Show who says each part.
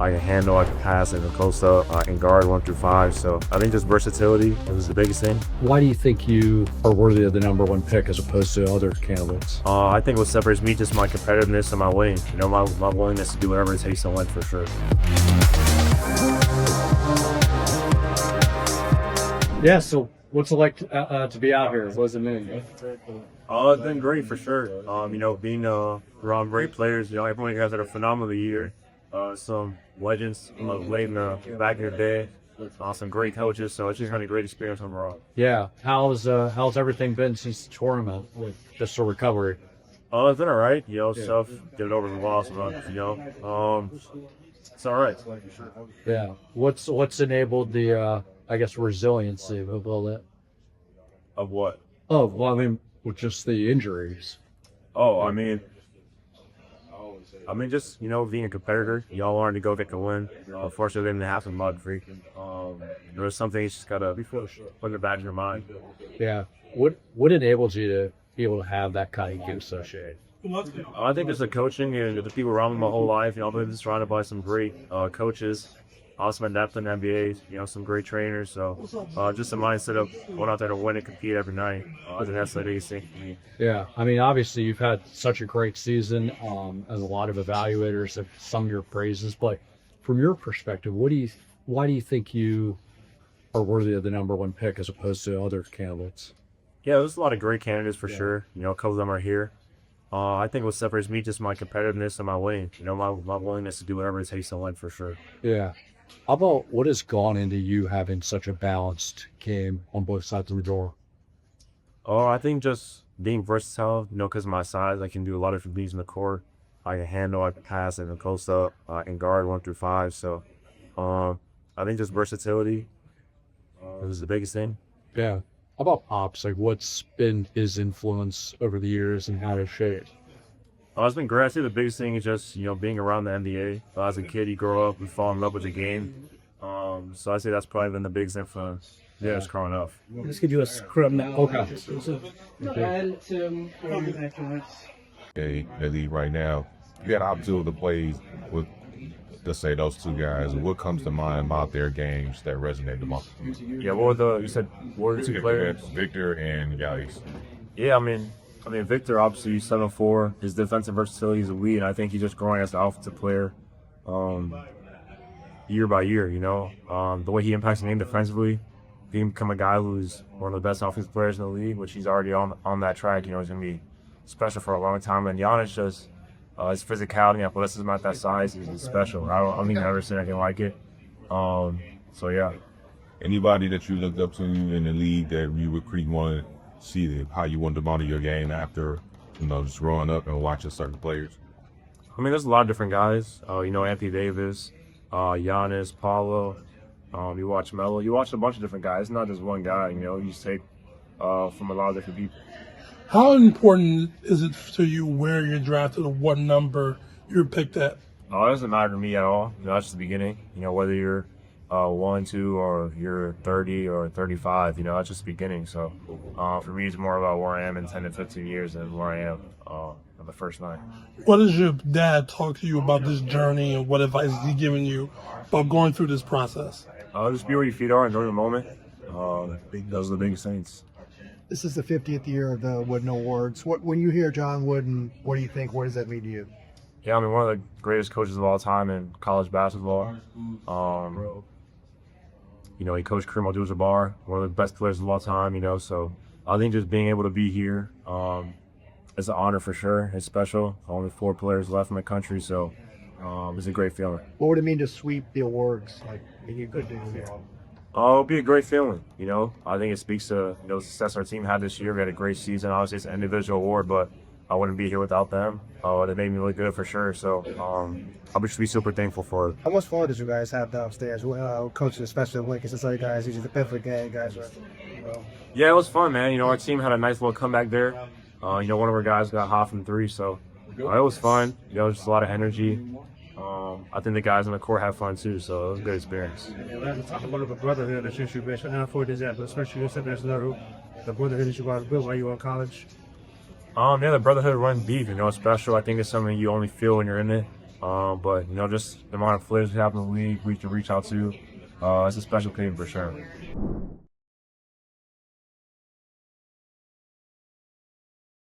Speaker 1: I can handle, I can pass, I can close up, I can guard 1 through 5. So I think just versatility was the biggest thing.
Speaker 2: Why do you think you are worthy of the #1 pick as opposed to other candidates?
Speaker 1: I think what separates me just my competitiveness and my winning. You know, my willingness to do whatever it takes to win for sure.
Speaker 2: Yeah, so what's it like to be out here? What does it mean?
Speaker 1: It's been great for sure. You know, being around great players, you know, everyone has had a phenomenal year. Some legends late in the back in the day. Some great coaches, so it's just been a great experience overall.
Speaker 2: Yeah, how's everything been since the tournament with just the recovery?
Speaker 1: It's been all right. You know, stuff get it over the loss, but you know, it's all right.
Speaker 2: Yeah, what's enabled the I guess resiliency of all that?
Speaker 1: Of what?
Speaker 2: Oh, well, I mean, with just the injuries.
Speaker 1: Oh, I mean, just, you know, being a competitor, y'all wanted to go get the win. Unfortunately, they didn't have some mud freak. There was something you just gotta put in the back of your mind.
Speaker 2: Yeah. What enables you to be able to have that kind of get associated?
Speaker 1: I think it's the coaching and the people around me my whole life. You know, I've been surrounded by some great coaches. Also, my depth in the NBA, you know, some great trainers. So, just the mindset of going out there to win and compete every night. I think that's the biggest thing for me.
Speaker 2: Yeah, I mean, obviously you've had such a great season, and a lot of evaluators have sung your praises. But from your perspective, why do you think you are worthy of the #1 pick as opposed to other candidates?
Speaker 1: Yeah, there's a lot of great candidates for sure. You know, a couple of them are here. I think what separates me just my competitiveness and my winning. You know, my willingness to do whatever it takes to win for sure.
Speaker 2: Yeah. How about what has gone into you having such a balanced game on both sides of the door?
Speaker 1: Oh, I think just being versatile, you know, because of my size, I can do a lot of different things in the court. I can handle, I can pass, I can close up, I can guard 1 through 5. So I think just versatility was the biggest thing.
Speaker 2: Yeah. How about Pops? Like, what's been his influence over the years and how it's shaped?
Speaker 1: It's been great. I say the biggest thing is just, you know, being around the NBA. As a kid, you grow up and fall in love with the game. So I say that's probably been the biggest influence. Yeah, it's growing up.
Speaker 3: Let's get you a scrum now.
Speaker 2: Okay.
Speaker 4: Okay, the league right now. You got an opportunity to play with, let's say, those two guys. What comes to mind about their games that resonate the most?
Speaker 1: Yeah, what were the two players?
Speaker 4: Victor and Gallus.
Speaker 1: Yeah, I mean, Victor, obviously, 7'4". His defensive versatility is elite, and I think he's just growing as an offensive player year by year, you know. The way he impacts the game defensively, he can become a guy who's one of the best offensive players in the league, which he's already on that track. You know, he's going to be special for a long time. And Giannis just, his physicality and athleticism at that size is special. I don't think I've ever seen anything like it. So, yeah.
Speaker 4: Anybody that you looked up to in the league that you recruit wanted to see how you wanted to monitor your game after, you know, just growing up and watching certain players?
Speaker 1: I mean, there's a lot of different guys. You know, Anthony Davis, Giannis, Paulo. You watch Melo. You watch a bunch of different guys. It's not just one guy, you know. You just take from a lot of different people.
Speaker 3: How important is it to you where you're drafted or what number you're picked at?
Speaker 1: It doesn't matter to me at all. You know, that's just the beginning. You know, whether you're 1, 2, or you're 30 or 35, you know, that's just the beginning. So for me, it's more about where I am in 10 to 15 years than where I am on the first night.
Speaker 3: What does your dad talk to you about this journey and what advice is he giving you about going through this process?
Speaker 1: Just be where your feet are, enjoy the moment. Those are the biggest things.
Speaker 5: This is the 50th year of the Wooden Awards. When you hear John Wooden, what do you think? What does that mean to you?
Speaker 1: Yeah, I mean, one of the greatest coaches of all time in college basketball. You know, he coached Kareem Abdul-Jabbar, one of the best players of all time, you know. So I think just being able to be here is an honor for sure. It's special. Only 4 players left in the country, so it's a great feeling.
Speaker 5: What would it mean to sweep the awards? Like, you could do it.
Speaker 1: It'll be a great feeling, you know. I think it speaks to, you know, the success our team had this year. We had a great season. Obviously, it's an individual award, but I wouldn't be here without them. They made me look good for sure. So I'll just be super thankful for it.
Speaker 5: How much fun did you guys have downstairs? Coaches, especially Lincoln, since other guys, usually the perfect game guys.
Speaker 1: Yeah, it was fun, man. You know, our team had a nice little comeback there. You know, one of our guys got hot from 3, so it was fun. You know, just a lot of energy. I think the guys on the court had fun too, so it was a good experience.
Speaker 6: Yeah, we have to talk about the brotherhood that since you've been shut down for this, but especially yourself as another, the brotherhood that you guys built while you were in college.
Speaker 1: Yeah, the brotherhood runs deep. You know, it's special. I think it's something you only feel when you're in it. But just the amount of players we have in the league we can reach out to, it's a special team for sure.